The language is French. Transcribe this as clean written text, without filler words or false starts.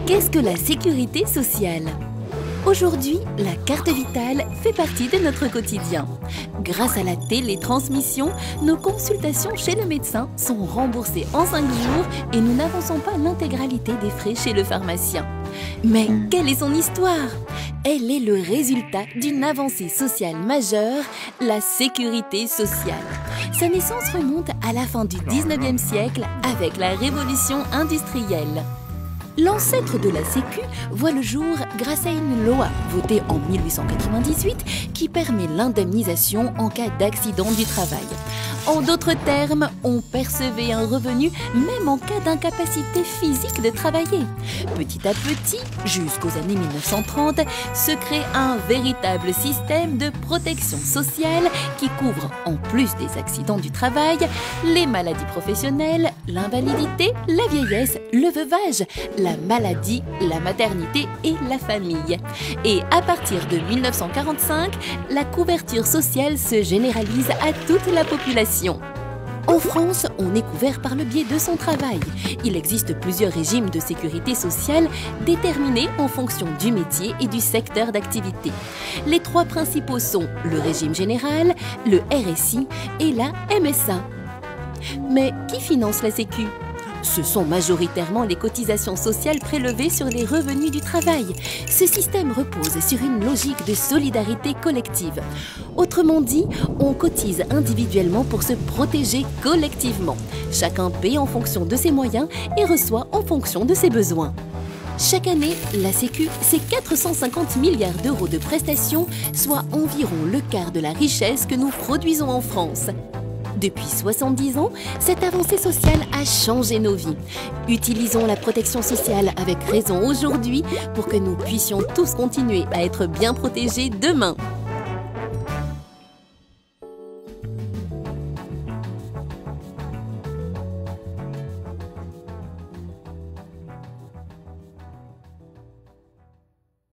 Qu'est-ce que la sécurité sociale? Aujourd'hui, la carte vitale fait partie de notre quotidien. Grâce à la télétransmission, nos consultations chez le médecin sont remboursées en 5 jours et nous n'avançons pas l'intégralité des frais chez le pharmacien. Mais quelle est son histoire? Elle est le résultat d'une avancée sociale majeure, la sécurité sociale. Sa naissance remonte à la fin du 19e siècle avec la révolution industrielle. L'ancêtre de la Sécu voit le jour grâce à une loi votée en 1898 qui permet l'indemnisation en cas d'accident du travail. En d'autres termes, on percevait un revenu même en cas d'incapacité physique de travailler. Petit à petit, jusqu'aux années 1930, se crée un véritable système de protection sociale qui couvre, en plus des accidents du travail, les maladies professionnelles, l'invalidité, la vieillesse, le veuvage, la maladie, la maternité et la famille. Et à partir de 1945, la couverture sociale se généralise à toute la population. En France, on est couvert par le biais de son travail. Il existe plusieurs régimes de sécurité sociale déterminés en fonction du métier et du secteur d'activité. Les 3 principaux sont le régime général, le RSI et la MSA. Mais qui finance la Sécu? Ce sont majoritairement les cotisations sociales prélevées sur les revenus du travail. Ce système repose sur une logique de solidarité collective. Autrement dit, on cotise individuellement pour se protéger collectivement. Chacun paie en fonction de ses moyens et reçoit en fonction de ses besoins. Chaque année, la Sécu, c'est 450 milliards d'euros de prestations, soit environ le quart de la richesse que nous produisons en France. Depuis 70 ans, cette avancée sociale a changé nos vies. Utilisons la protection sociale avec raison aujourd'hui pour que nous puissions tous continuer à être bien protégés demain.